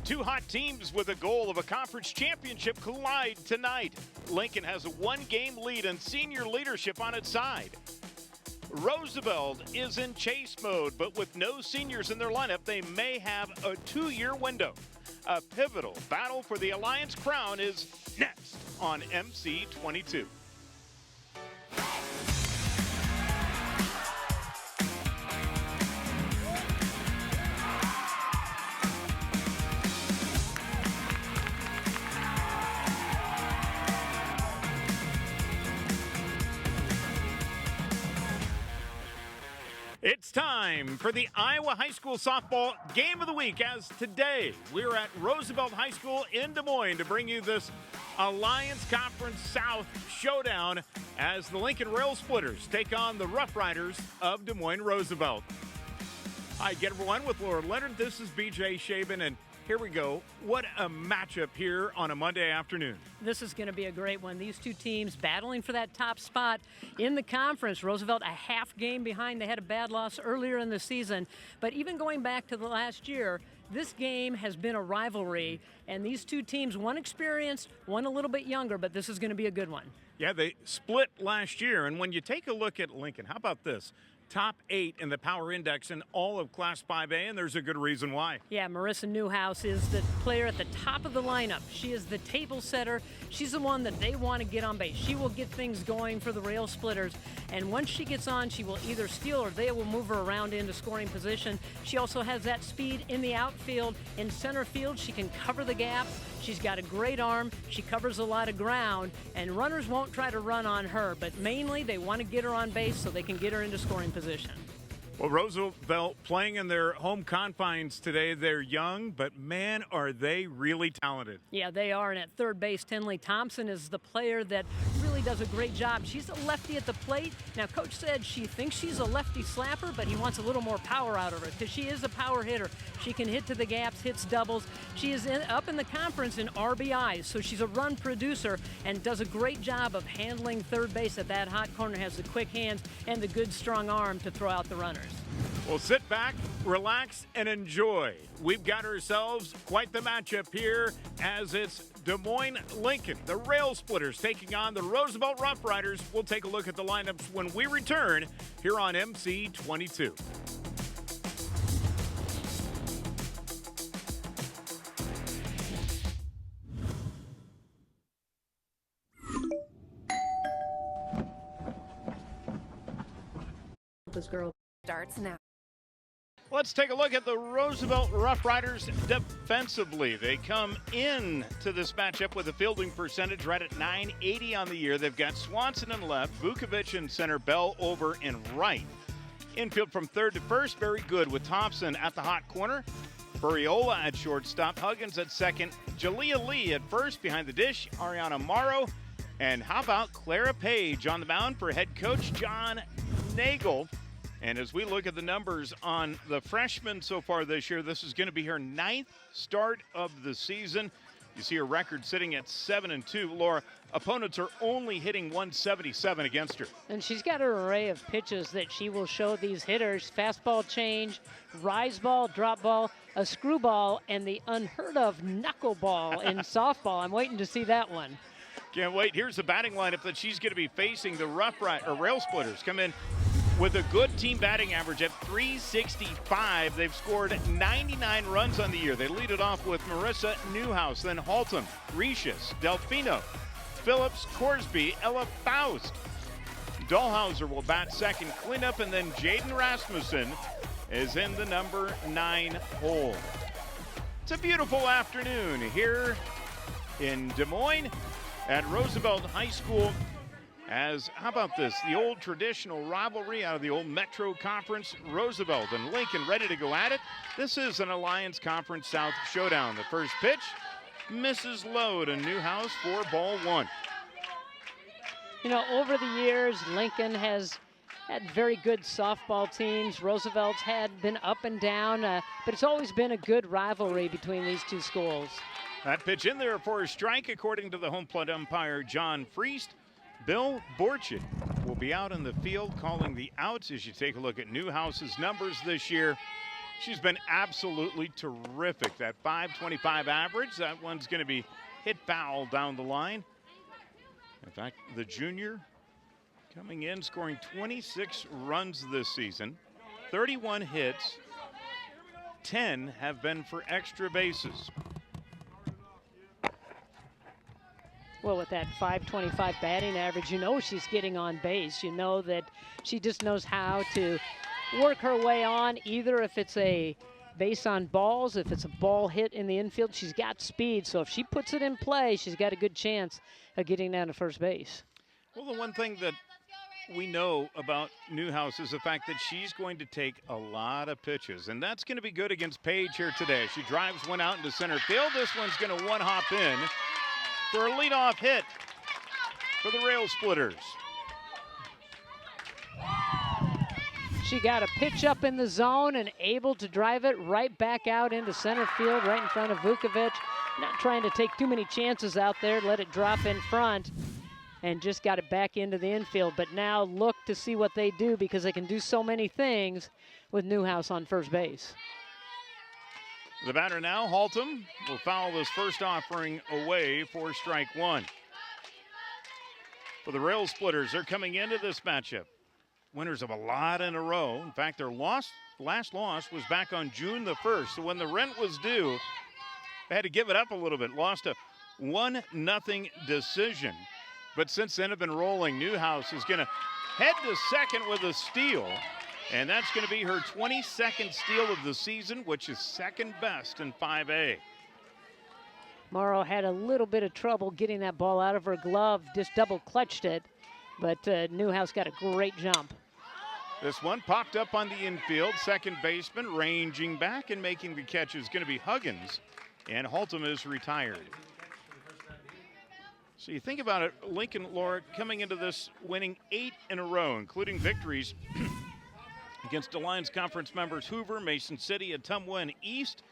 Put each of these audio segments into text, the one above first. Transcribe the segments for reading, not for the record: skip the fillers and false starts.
Two hot teams with a goal of a conference championship collide tonight. Lincoln has a one-game lead and senior leadership on its side. Roosevelt is in chase mode, but with no seniors in their lineup, they may have a two-year window. A pivotal battle for the Alliance crown is next on MC22. It's time for the Iowa High School Softball Game of the Week, as today we're at Roosevelt High School in Des Moines to bring you this Alliance Conference South showdown as the Lincoln Rail Splitters take on the Rough Riders of Des Moines Roosevelt. Hi, get everyone with Laura Leonard. This is BJ Shaban, and here we go. What a matchup here on a Monday afternoon. This is going to be a great one. These two teams battling for that top spot in the conference. Roosevelt a half game behind. They had a bad loss earlier in the season. But even going back to the last year, this game has been a rivalry. And these two teams, one experienced, one a little bit younger, but this is going to be a good one. Yeah, they split last year. And when you take a look at Lincoln, how about this? Top 8 in the Power Index in all of Class 5A, and there's a good reason why. Yeah, Marissa Newhouse is the player at the top of the lineup. She is the table setter. She's the one that they want to get on base. She will get things going for the Rail Splitters, and once she gets on, she will either steal or they will move her around into scoring position. She also has that speed in the outfield. In center field, she can cover the gap. She's got a great arm. She covers a lot of ground, and runners won't try to run on her, but mainly they want to get her on base so they can get her into scoring position. Well, Roosevelt playing in their home confines today. They're young, but man, are they really talented. Yeah, they are. And at third base, Tinley Thompson is the player that really does a great job. She's a lefty at the plate. Now, Coach said she thinks she's a lefty slapper, but he wants a little more power out of her because she is a power hitter. She can hit to the gaps, hits doubles. She is up in the conference in RBIs, so she's a run producer and does a great job of handling third base at that hot corner, has the quick hands and the good strong arm to throw out the runners. Well, sit back, relax, and enjoy. We've got ourselves quite the matchup here as it's Des Moines Lincoln, the Rail Splitters, taking on the Roosevelt Rough Riders. We'll take a look at the lineups when we return here on MC22. This girl starts now. Let's take a look at the Roosevelt Rough Riders defensively. They come in to this matchup with a fielding percentage right at .980 on the year. They've got Swanson in left, Vukovic in center, Bell over in right. Infield from third to first, very good with Thompson at the hot corner. Burriola at shortstop, Huggins at second, Jalea Lee at first behind the dish, Ariana Morrow. And how about Clara Page on the mound for head coach John Nagel? And as we look at the numbers on the freshman so far this year, this is going to be her 9th start of the season. You see her record sitting at 7-2. Laura, opponents are only hitting 177 against her. And she's got an array of pitches that she will show these hitters. Fastball change, rise ball, drop ball, a screwball, and the unheard of knuckleball in softball. I'm waiting to see that one. Can't wait. Here's the batting lineup that she's going to be facing. The Rail Splitters come in with a good team batting average at .365. They've scored 99 runs on the year. They lead it off with Marissa Newhouse, then Halton, Recius, Delfino, Phillips, Corsby, Ella Faust. Dahlhauser will bat second cleanup, and then Jaden Rasmussen is in the number 9 hole. It's a beautiful afternoon here in Des Moines at Roosevelt High School. As, how about this, the old traditional rivalry out of the old Metro Conference, Roosevelt and Lincoln ready to go at it. This is an Alliance Conference South showdown. The first pitch misses low to Newhouse for ball 1. You know, over the years, Lincoln has had very good softball teams. Roosevelt's had been up and down, but it's always been a good rivalry between these two schools. That pitch in there for a strike, according to the home plate umpire, John Freest. Bill Borchett will be out in the field calling the outs as you take a look at Newhouse's numbers this year. She's been absolutely terrific. That .525 average, that one's going to be hit foul down the line. In fact, the junior coming in, scoring 26 runs this season, 31 hits, 10 have been for extra bases. Well, with that .525 batting average, you know she's getting on base. You know that she just knows how to work her way on, either if it's a base on balls, if it's a ball hit in the infield. She's got speed, so if she puts it in play, she's got a good chance of getting down to first base. Well, the one thing that we know about Newhouse is the fact that she's going to take a lot of pitches, and that's going to be good against Page here today. She drives one out into center field. This one's going to one-hop in for a leadoff hit for the Rail Splitters. She got a pitch up in the zone and able to drive it right back out into center field, right in front of Vukovic. Not trying to take too many chances out there, let it drop in front, and just got it back into the infield. But now look to see what they do, because they can do so many things with Newhouse on first base. The batter now, Haltom, will foul this first offering away for strike one. For the Rail Splitters, they're coming into this matchup winners of a lot in a row. In fact, their last loss was back on June the 1st. So when the rent was due, they had to give it up a little bit. Lost a 1-0 decision. But since then have been rolling. Newhouse is going to head to second with a steal. And that's going to be her 22nd steal of the season, which is second best in 5A. Morrow had a little bit of trouble getting that ball out of her glove, just double clutched it. But Newhouse got a great jump. This one popped up on the infield. Second baseman ranging back and making the catch is going to be Huggins. And Haltom is retired. So you think about it, Lincoln, Laura, coming into this winning 8 in a row, including victories against Alliance Conference members Hoover, Mason City, Ottumwa, and East.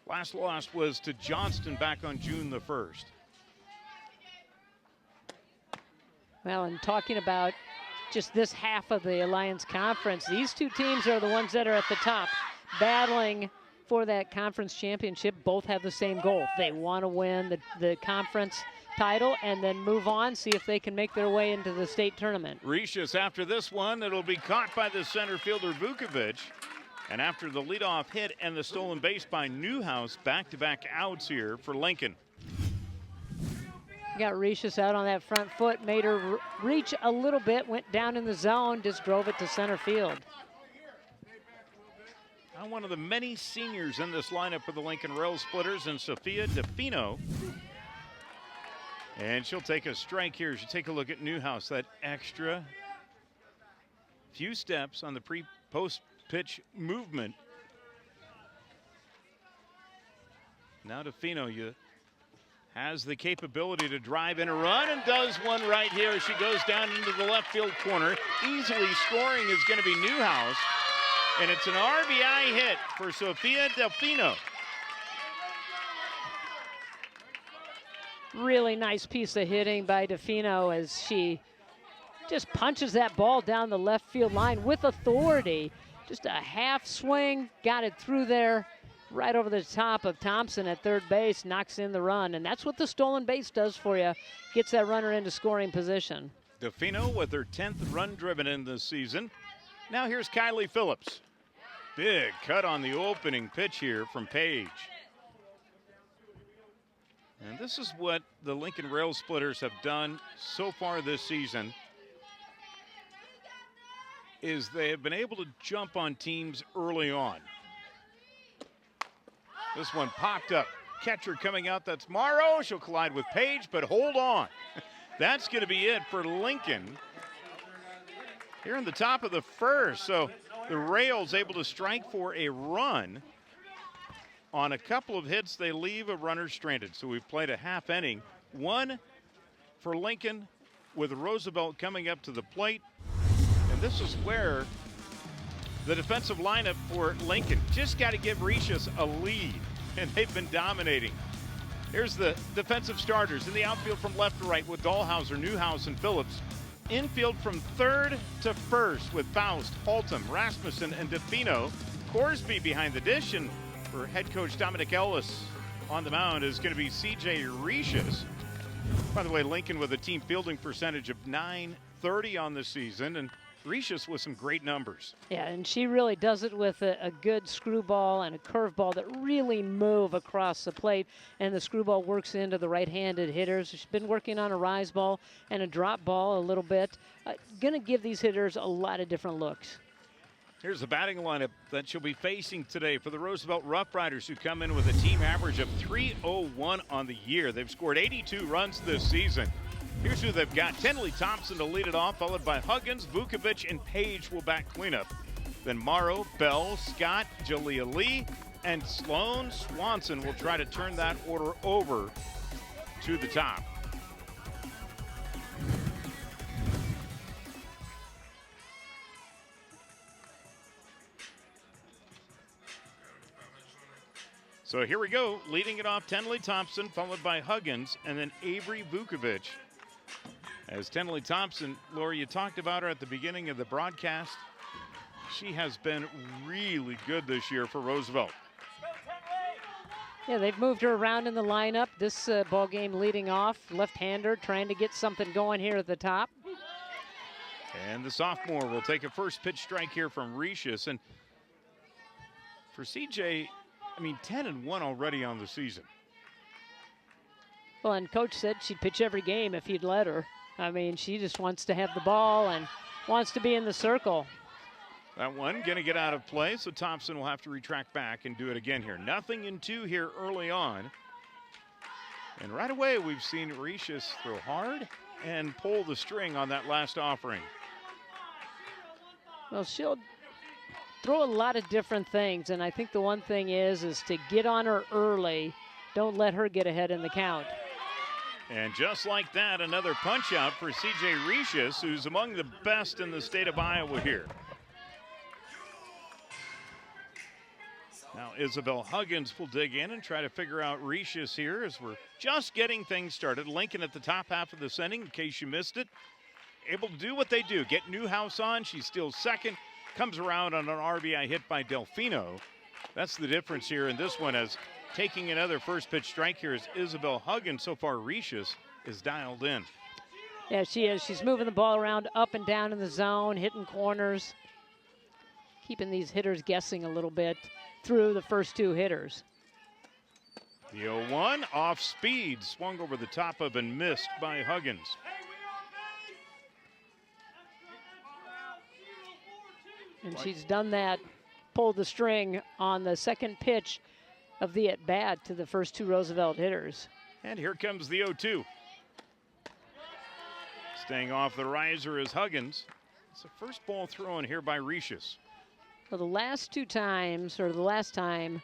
Last loss was to Johnston back on June the 1st. Well, and talking about just this half of the Alliance Conference, these two teams are the ones that are at the top, battling for that conference championship. Both have the same goal. They want to win the conference title and then move on, see if they can make their way into the state tournament. Ricius after this one, it'll be caught by the center fielder Vukovic. And after the leadoff hit and the stolen base by Newhouse, back-to-back outs here for Lincoln. Got Ricius out on that front foot, made her reach a little bit, went down in the zone, just drove it to center field. Now one of the many seniors in this lineup for the Lincoln Rail Splitters, and Sophia DeFino. And she'll take a strike here as you take a look at Newhouse. That extra few steps on the pre-post pitch movement. Now DeFino has the capability to drive in a run and does one right here. She goes down into the left field corner. Easily scoring is going to be Newhouse. And it's an RBI hit for Sophia DeFino. Really nice piece of hitting by DeFino as she just punches that ball down the left field line with authority. Just a half swing, got it through there, right over the top of Thompson at third base, knocks in the run. And that's what the stolen base does for you, gets that runner into scoring position. DeFino with her 10th run driven in this season. Now here's Kylie Phillips. Big cut on the opening pitch here from Page. And this is what the Lincoln Rail Splitters have done so far this season, is they have been able to jump on teams early on. This one popped up. Catcher coming out, that's Morrow. She'll collide with Page, but hold on. That's going to be it for Lincoln here in the top of the first. So the Rails able to strike for a run. On a couple of hits, they leave a runner stranded. So we've played a half inning. One for Lincoln with Roosevelt coming up to the plate. And this is where the defensive lineup for Lincoln just got to give Ricius a lead. And they've been dominating. Here's the defensive starters in the outfield from left to right with Dahlhauser, Newhouse, and Phillips. Infield from third to first with Faust, Haltom, Rasmussen, and DeFino. Scoresby behind the dish, and for head coach Dominic Ellis on the mound is going to be C.J. Rishis. By the way, Lincoln with a team fielding percentage of .930 on the season, and Rishis with some great numbers. Yeah, and she really does it with a good screwball and a curveball that really move across the plate, and the screwball works into the right-handed hitters. She's been working on a rise ball and a drop ball a little bit. Going to give these hitters a lot of different looks. Here's the batting lineup that she'll be facing today for the Roosevelt Rough Riders, who come in with a team average of .301 on the year. They've scored 82 runs this season. Here's who they've got. Tenley Thompson to lead it off, followed by Huggins, Vukovic, and Page will back cleanup. Then Morrow, Bell, Scott, Jalea Lee, and Sloan Swanson will try to turn that order over to the top. So here we go. Leading it off, Tenley Thompson, followed by Huggins, and then Avery Vukovic. As Tenley Thompson, Laura, you talked about her at the beginning of the broadcast. She has been really good this year for Roosevelt. Yeah, they've moved her around in the lineup. This ball game leading off, left-hander trying to get something going here at the top. And the sophomore will take a first pitch strike here from Rishis. And for CJ, I mean, 10-1 already on the season. Well, and Coach said she'd pitch every game if he'd let her. I mean, she just wants to have the ball and wants to be in the circle. That one going to get out of play, so Thompson will have to retract back and do it again here. 0-2 here early on. And right away, we've seen Rishis throw hard and pull the string on that last offering. Well, she'll throw a lot of different things, and I think the one thing is to get on her early. Don't let her get ahead in the count. And just like that, another punch out for C.J. Rishis, who's among the best in the state of Iowa here. Now Isabel Huggins will dig in and try to figure out Rishis here as we're just getting things started. Lincoln at the top half of this inning, in case you missed it. Able to do what they do, get Newhouse on. She's still second. Comes around on an RBI hit by Delfino. That's the difference here in this one, as taking another first pitch strike here is Isabel Huggins. So far, Rishis is dialed in. Yeah, she is. She's moving the ball around up and down in the zone, hitting corners, keeping these hitters guessing a little bit through the first two hitters. The 0-1 off speed, swung over the top of and missed by Huggins. And she's done that, pulled the string on the second pitch of the at-bat to the first two Roosevelt hitters. And here comes the 0-2. Staying off the riser is Huggins. It's the first ball thrown here by Rishis. Well, the last two times, or the last time,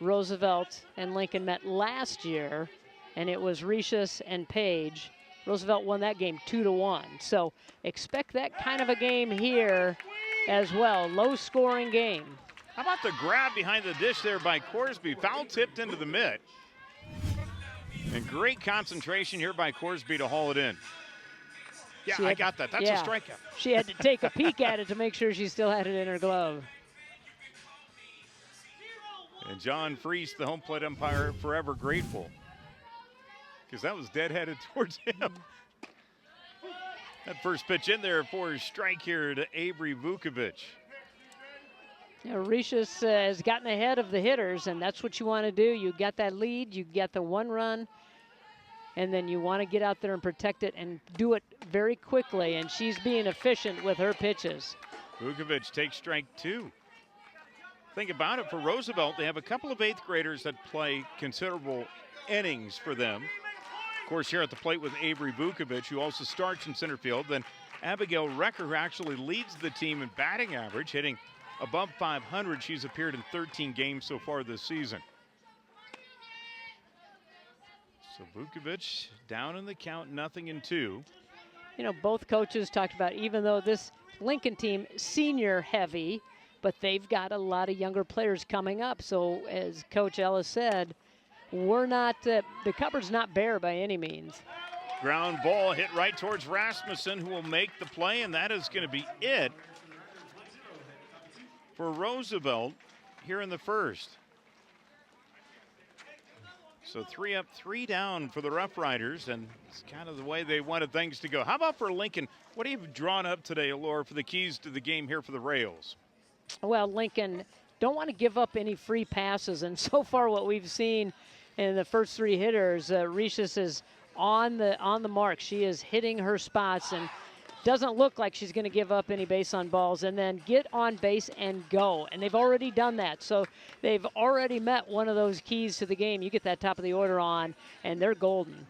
Roosevelt and Lincoln met last year, and it was Rishis and Page. Roosevelt won that game 2-1. So expect that kind of a game here as well. Low-scoring game. How about the grab behind the dish there by Corsby? Foul tipped into the mitt. And great concentration here by Corsby to haul it in. Yeah, I got that. That's a strikeout. She had to take a peek at it to make sure she still had it in her glove. And John Freese, the home plate umpire, forever grateful, because that was deadheaded towards him. That first pitch in there for a strike here to Avery Vukovic. Yeah, Rishis has gotten ahead of the hitters, and that's what you want to do. You got that lead, you got the one run, and then you want to get out there and protect it and do it very quickly, and she's being efficient with her pitches. Vukovic takes strike two. Think about it, for Roosevelt, they have a couple of eighth graders that play considerable innings for them. Of course, here at the plate with Avery Vukovic, who also starts in center field. Then Abigail Recker, who actually leads the team in batting average, hitting above 500. She's appeared in 13 games so far this season. So Vukovic down in the count, 0-2. You know, both coaches talked about, even though this Lincoln team senior heavy, but they've got a lot of younger players coming up. So as Coach Ellis said, we're not, the cupboard's not bare by any means. Ground ball hit right towards Rasmussen, who will make the play, and that is going to be it for Roosevelt. here in the first. So 3 up, 3 down for the Rough Riders, and it's kind of the way they wanted things to go. How about for Lincoln? What have you drawn up today, Laura, for the keys to the game here for the Rails? Well, Lincoln don't want to give up any free passes, and so far what we've seen in the first 3 hitters, Rishis is on the mark. She is hitting her spots and doesn't look like she's going to give up any base on balls, and then get on base and go. And they've already done that. So they've already met one of those keys to the game. You get that top of the order on, and they're golden.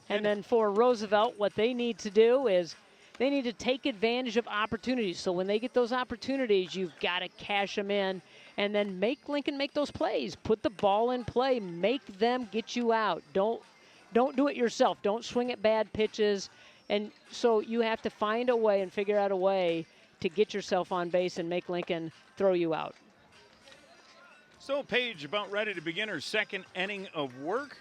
And then for Roosevelt, what they need to do is they need to take advantage of opportunities. So when they get those opportunities, you've got to cash them in and then make Lincoln make those plays. Put the ball in play. Make them get you out. Don't do it yourself. Don't swing at bad pitches. And so you have to find a way and figure out a way to get yourself on base and make Lincoln throw you out. So Paige about ready to begin her second inning of work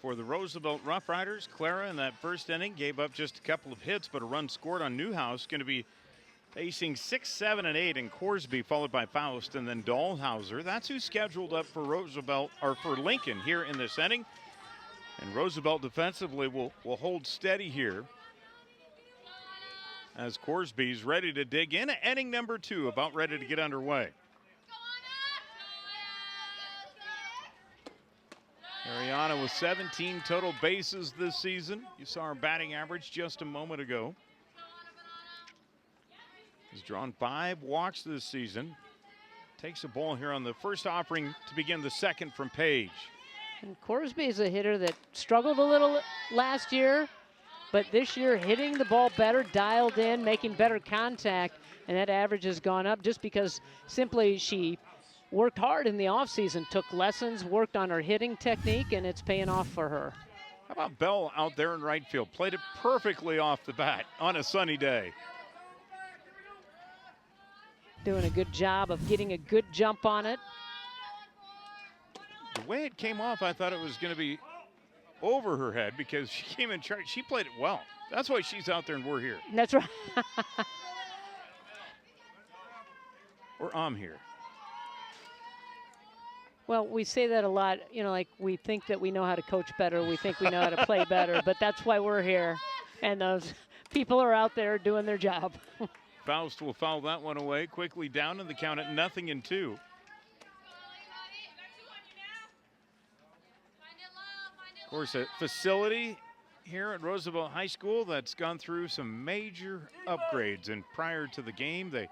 for the Roosevelt Rough Riders. Clara in that first inning gave up just a couple of hits, but a run scored on Newhouse. Going to be facing 6, 7, and 8 in Corsby, followed by Faust and then Dahlhauser. That's who's scheduled up for Roosevelt or for Lincoln here in this inning. And Roosevelt defensively will hold steady here as Corsby's ready to dig in. Inning number 2 about ready to get underway. Ariana with 17 total bases this season. You saw her batting average just a moment ago. Has drawn 5 walks this season. Takes a ball here on the first offering to begin the second from Paige. And Corsby is a hitter that struggled a little last year, but this year hitting the ball better, dialed in, making better contact, and that average has gone up just because simply she worked hard in the offseason, took lessons, worked on her hitting technique, and it's paying off for her. How about Bell out there in right field? Played it perfectly off the bat on a sunny day. Doing a good job of getting a good jump on it. The way it came off, I thought it was going to be over her head because she came in charge. She played it well. That's why she's out there and we're here. That's right. Or I'm here. Well, we say that a lot, you know, like we think that we know how to coach better. We think we know how to play better, but that's why we're here. And those people are out there doing their job. Faust will foul that one away. Quickly down in the count at 0-2. Of course, a facility here at Roosevelt High School that's gone through some major upgrades. And prior to the game, they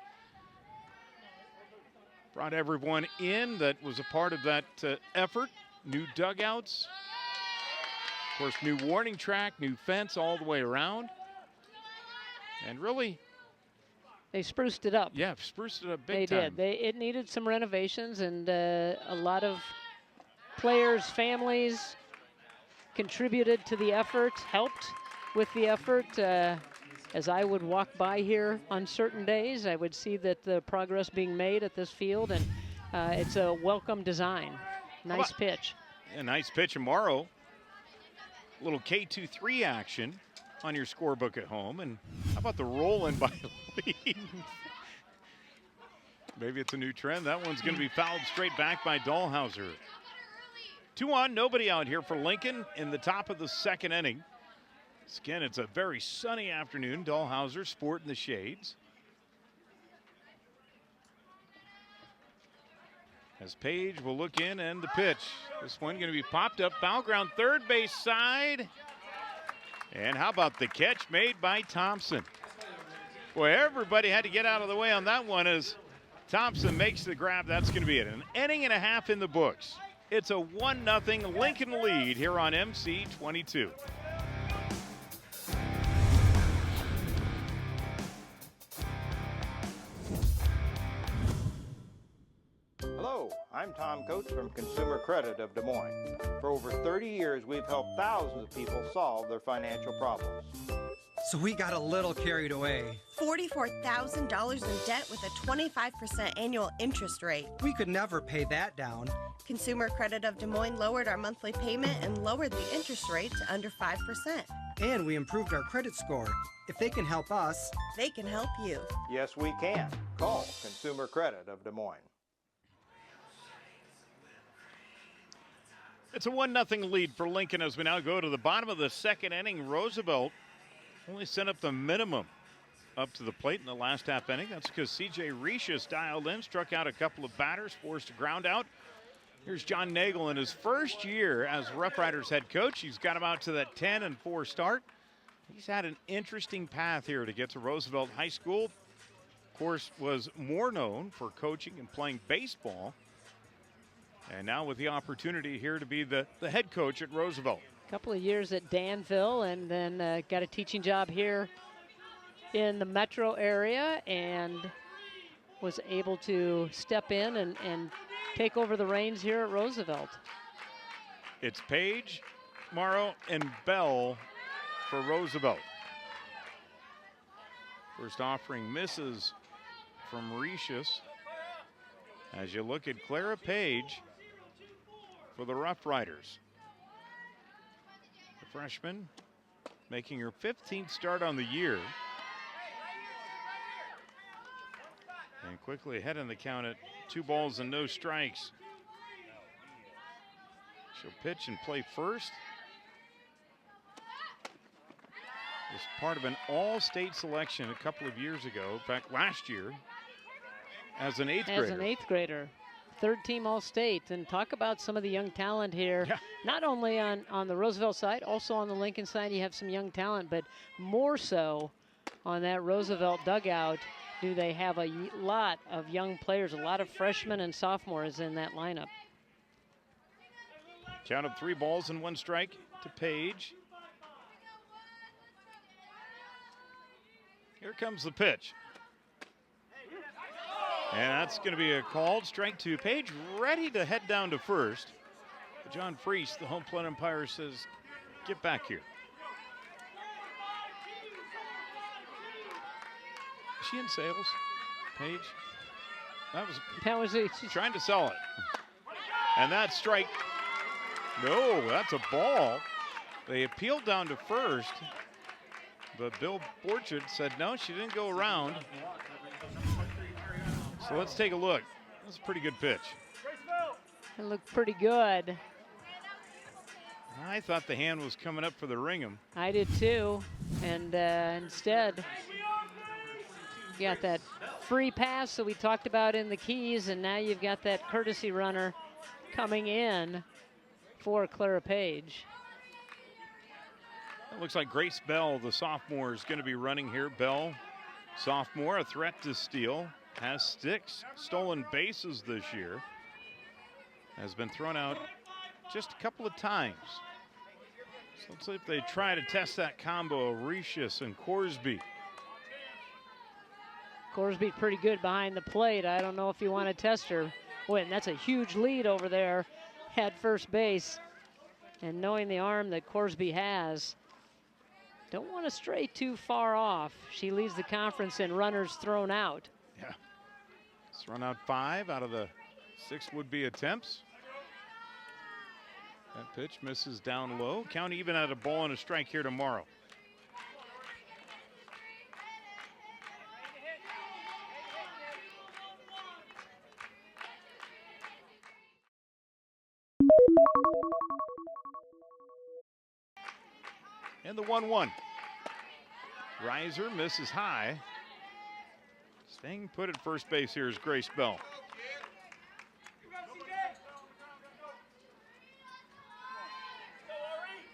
brought everyone in that was a part of that effort. New dugouts. Of course, new warning track, new fence all the way around. And really, they spruced it up. yeah, spruced it up big time. They did. It needed some renovations, and a lot of players, families contributed to the effort, helped with the effort. As I would walk by here on certain days, I would see that the progress being made at this field, and it's a welcome design. Nice pitch. Yeah, nice pitch tomorrow. A little K2-3 action on your scorebook at home. And how about the roll-in by Lee? Maybe it's a new trend. That one's going to be fouled straight back by Dahlhauser. 2 on, nobody out here for Lincoln in the top of the second inning. Again, it's a very sunny afternoon. Dahlhauser sporting the shades. As Paige will look in and the pitch. This one going to be popped up, foul ground, third base side. And how about the catch made by Thompson? Boy, everybody had to get out of the way on that one as Thompson makes the grab. That's going to be it. An inning and a half in the books. It's a 1-0 Lincoln lead here on MC 22. Hello, I'm Tom Coates from Consumer Credit of Des Moines. For over 30 years, we've helped thousands of people solve their financial problems. so we got a little carried away. $44,000 in debt with a 25% annual interest rate. We could never pay that down. Consumer Credit of Des Moines lowered our monthly payment and lowered the interest rate to under 5%. And we improved our credit score. If they can help us, They can help you. Yes, we can. Call Consumer Credit of Des Moines. It's a 1-0 lead for Lincoln as we now go to the bottom of the second inning. Roosevelt only sent up the minimum up to the plate in the last half inning. That's because C.J. Rishis dialed in, struck out a couple of batters, forced a ground out. Here's John Nagel in his first year as Rough Riders head coach. He's got him out to that 10-4 start. He's had an interesting path here to get to Roosevelt High School. Of course, was more known for coaching and playing baseball. And now with the opportunity here to be the head coach at Roosevelt. A couple of years at Danville, and then got a teaching job here in the metro area, and was able to step in and take over the reins here at Roosevelt. It's Page, Morrow, and Bell for Roosevelt. First offering misses from Rishis. As you look at Clara Page for the Rough Riders. The freshman making her 15th start on the year. And quickly ahead in the count at 2 balls and no strikes. She'll pitch and play first. Was part of an all-state selection a couple of years ago, in fact last year, as an eighth grader. As an eighth grader. Third team All-State. And talk about some of the young talent here. Yeah. Not only on the Roosevelt side, also on the Lincoln side, you have some young talent, but more so on that Roosevelt dugout. Do they have a lot of young players, a lot of freshmen and sophomores in that lineup. Count of 3 balls and 1 strike to Page. Here comes the pitch. And that's going to be a called strike to Page, ready to head down to first. But John Freese, the home plate umpire, says, get back here. Is she in sales, Page? That was trying to sell it. And that strike, no, that's a ball. They appealed down to first, but Bill Borchard said no, she didn't go around. So let's take a look. That's a pretty good pitch. It looked pretty good. I thought the hand was coming up for the ring'em. I did too. And instead, you got that free pass that we talked about in the Keys, and now you've got that courtesy runner coming in for Clara Page. It looks like Grace Bell, the sophomore, is going to be running here. Bell, sophomore, a threat to steal. Has sticks, stolen bases this year. Has been thrown out just a couple of times. So let's see if they try to test that combo of Rishis and Corsby. Corsby's pretty good behind the plate. I don't know if you want to test her. Boy, and that's a huge lead over there at first base. And knowing the arm that Corsby has, don't want to stray too far off. She leads the conference in runners thrown out. Yeah. It's run out 5 out of the 6 would-be attempts. That pitch misses down low. Count even at a ball and a strike here tomorrow. And the 1-1. Riser misses high. Staying put at first base here is Grace Bell.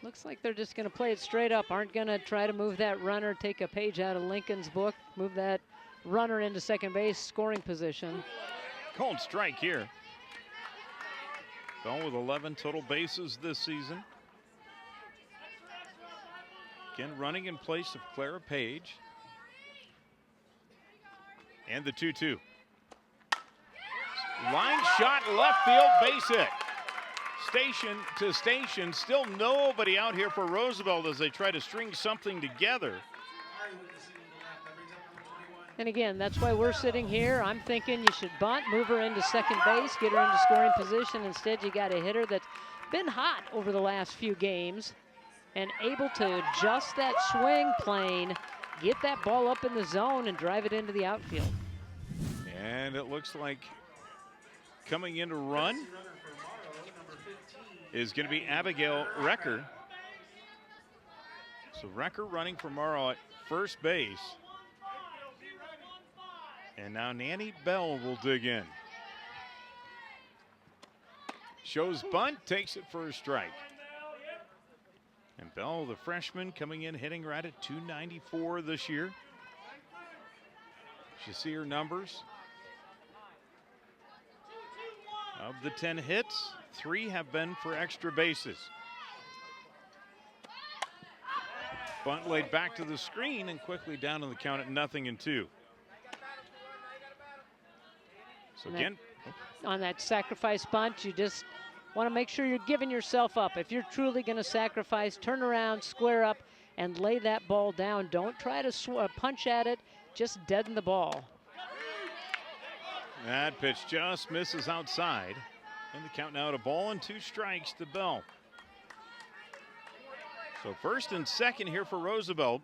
Looks like they're just going to play it straight up. Aren't going to try to move that runner, take a page out of Lincoln's book, move that runner into second base scoring position. Called strike here. Bell with 11 total bases this season. Again, running in place of Clara Page. And the 2-2. Line shot left field, base hit. Station to station, still nobody out here for Roosevelt as they try to string something together. And again, that's why we're sitting here. I'm thinking you should bunt, move her into second base, get her into scoring position. Instead, you got a hitter that's been hot over the last few games and able to adjust that swing plane, get that ball up in the zone and drive it into the outfield. And it looks like coming in to run is going to be Abigail Recker. So Recker running for Morrow at first base. And now Nanny Bell will dig in. Shows bunt, takes it for a strike. And Bell, the freshman, coming in hitting right at .294 this year. You see her numbers. Of the 10 hits, 3 have been for extra bases. Bunt laid back to the screen and quickly down on the count at 0-2. So again, on that sacrifice bunt, you just want to make sure you're giving yourself up. If you're truly going to sacrifice, turn around, square up, and lay that ball down. Don't try to punch at it, just deaden the ball. That pitch just misses outside. And the count now to 1-2 strikes to Bell. So first and second here for Roosevelt.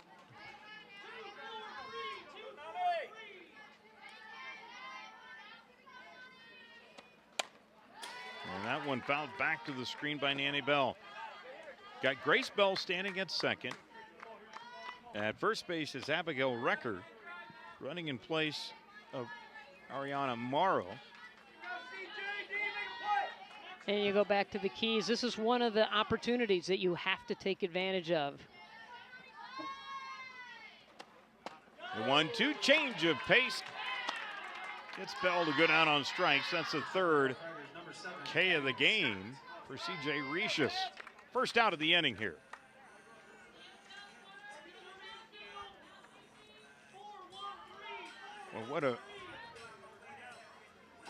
And that one fouled back to the screen by Nanny Bell. Got Grace Bell standing at second. At first base is Abigail Recker, running in place of Ariana Morrow. And you go back to the keys. This is one of the opportunities that you have to take advantage of. The 1-2 change of pace gets Bell to go down on strikes. That's the third K of the game for C.J. Recius. First out of the inning here. Well, what a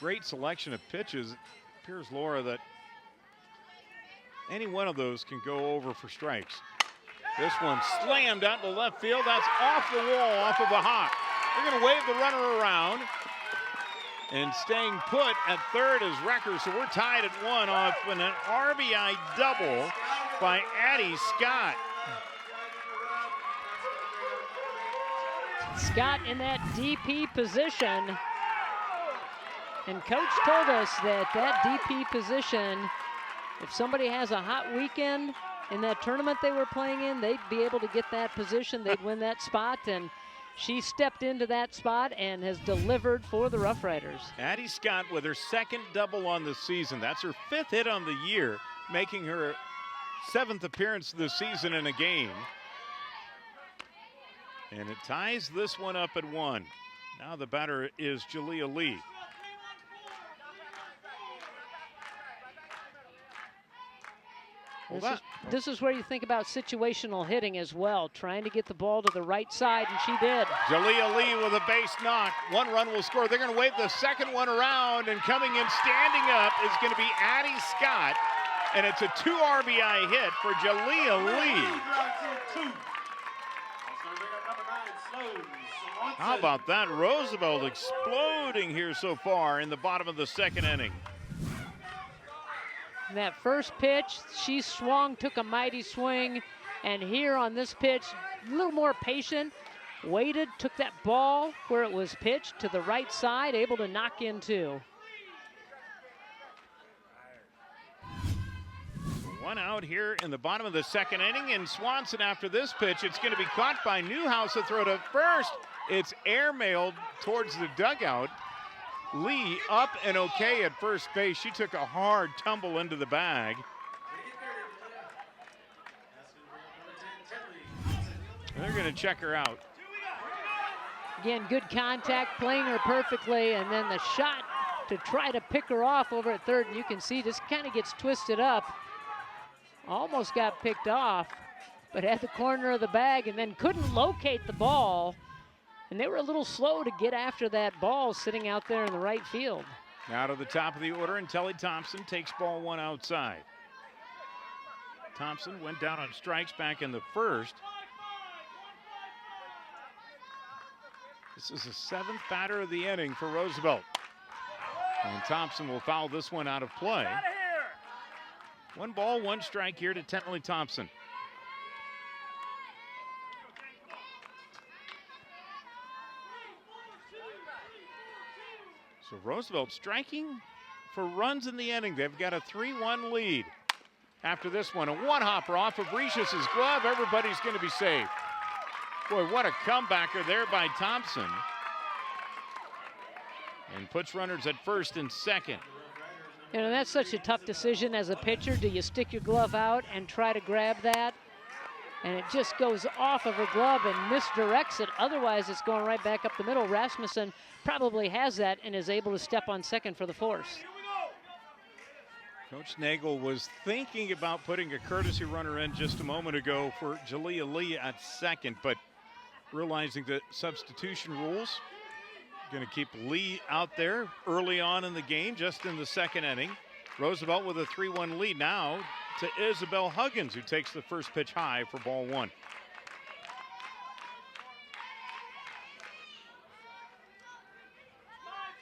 great selection of pitches. It appears, Laura, that any one of those can go over for strikes. This one slammed out to left field. That's off the wall, off of a hop. They're going to wave the runner around. And staying put at third is Recker, so we're tied at 1 off an RBI double by Addie Scott. Scott in that DP position. And Coach told us that DP position, if somebody has a hot weekend in that tournament they were playing in, they'd be able to get that position. They'd win that spot. And she stepped into that spot and has delivered for the Rough Riders. Addie Scott with her second double on the season. That's her 5th hit on the year, making her 7th appearance of the season in a game. And it ties this one up at 1. Now the batter is Jalea Lee. This is where you think about situational hitting as well, trying to get the ball to the right side, and she did. Jalea Lee with a base knock. 1 run will score. They're going to wave the second one around, and coming in standing up is going to be Addie Scott, and it's a 2 RBI hit for Jalea Lee. How about that? Roosevelt exploding here so far in the bottom of the second inning. That first pitch, she swung, took a mighty swing, and here on this pitch, a little more patient, waited, took that ball where it was pitched to the right side, able to knock in 2. 1 out here in the bottom of the second inning, and Swanson after this pitch, it's going to be caught by Newhouse, a throw to first. It's airmailed towards the dugout. Lee up and okay at first base. She took a hard tumble into the bag. They're going to check her out. Again, good contact, playing her perfectly, and then the shot to try to pick her off over at third, and you can see this kind of gets twisted up. Almost got picked off, but had the corner of the bag and then couldn't locate the ball. And they were a little slow to get after that ball sitting out there in the right field. Now to the top of the order, and Telly Thompson takes ball 1 outside. Thompson went down on strikes back in the first. This is the 7th batter of the inning for Roosevelt. And Thompson will foul this one out of play. 1 ball, 1 strike here to Tentley Thompson. So Roosevelt striking for runs in the inning. They've got a 3-1 lead. After this one, a one-hopper off of Rishus's glove. Everybody's going to be safe. Boy, what a comebacker there by Thompson. And puts runners at first and second. You know, that's such a tough decision as a pitcher. Do you stick your glove out and try to grab that? And it just goes off of her glove and misdirects it. Otherwise, it's going right back up the middle. Rasmussen probably has that and is able to step on second for the force. Coach Nagel was thinking about putting a courtesy runner in just a moment ago for Jalea Lee at second, but realizing the substitution rules, going to keep Lee out there early on in the game, just in the second inning. Roosevelt with a 3-1 lead now to Isabel Huggins, who takes the first pitch high for ball 1.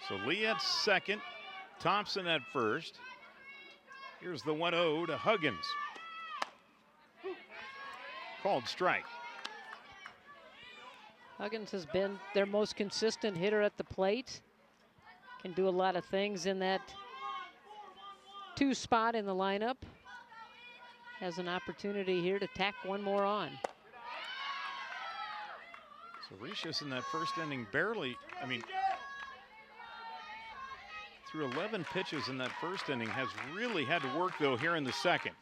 So Lee at second, Thompson at first. Here's the 1-0 to Huggins. Called strike. Huggins has been their most consistent hitter at the plate. Can do a lot of things in that 2 spot in the lineup. Has an opportunity here to tack one more on. So Rishus in that first inning barely, through 11 pitches in that first inning, has really had to work though here in the second.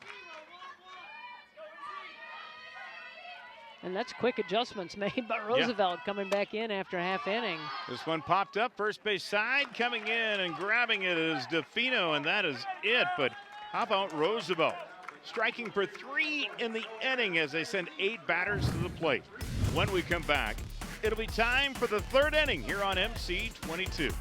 And that's quick adjustments made by Roosevelt coming back in after half inning. This one popped up, first base side, coming in and grabbing it is DeFino, and that is it. But how about Roosevelt? Striking for 3 in the inning as they send 8 batters to the plate. When we come back, it'll be time for the 3rd inning here on MC22.